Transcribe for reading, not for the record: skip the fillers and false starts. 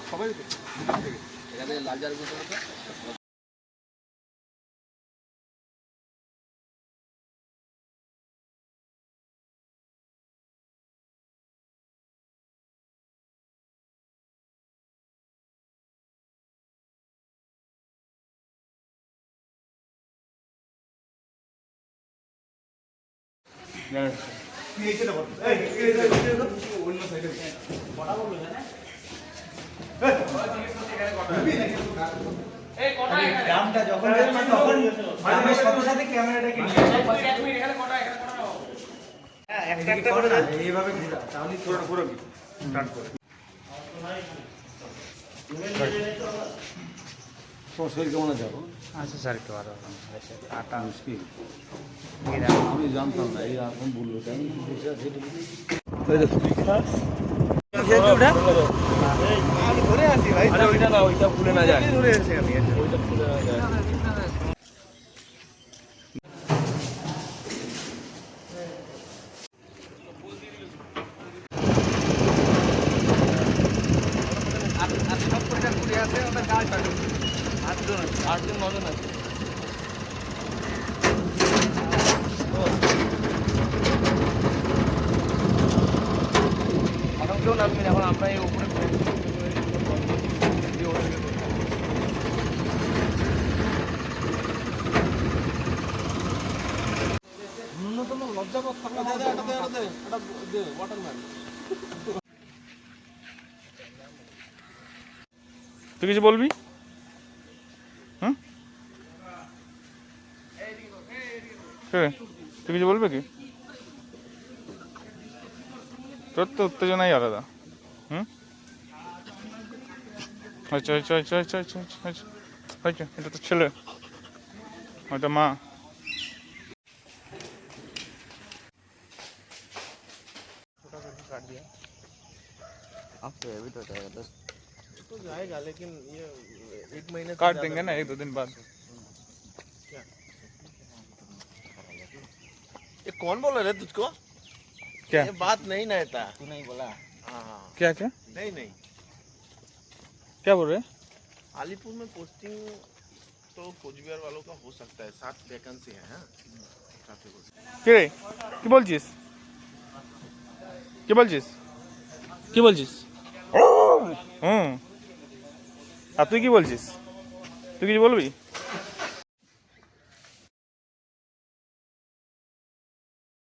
সবাই এখানে লাল জার দামটা যখন তখন দামের সাথে সাথে ক্যামেরাটাকে নিয়ে একটা করে এইভাবে ঘোরা তাহলে পুরো স্টার্ট করে শরীর কেমন আছে এখন? আচ্ছা স্যার একটু ভালো আটা মুশকিল আমি জানতাম না এই এখন বললো আমি ঘুরে আসি ভাই ওইটা না ওইটা ভুলে না যায় ঘুরে আসি আমি ওইটা ভুলে না যায় আটজন নজন আছে এখন কেউ নামবেন এখন আমরা এই উপরে ন্যূনতম লজ্জাবোধ থাকা ওয়াটারম্যান তুই কিছু বলবি? হুম তুই কিছু বলবে কি? তোর তো উত্তেজনাই আলাদা। হুম আচ্ছা আচ্ছা আচ্ছা আচ্ছা আচ্ছা আচ্ছা আচ্ছা এটা তো ছেলে ওটা মা। तो जाएगा लेकिन ये 1 महीने काट देंगे ना 1-2 दिन बाद। ये कौन बोल रहा है तुझको? क्या ये बात नहीं ना था। तू नहीं बोला हाँ क्या क्या नहीं नहीं क्या बोल रहे? अलीपुर में पोस्टिंग तो कोचबिहार वालों का हो सकता है 7 वैकेंसी है हाँ কে রে কি বলছিস? কি বলছিস? কি বলছিস? হুম আর তুই কি বলছিস? তুই কিছু বলবি?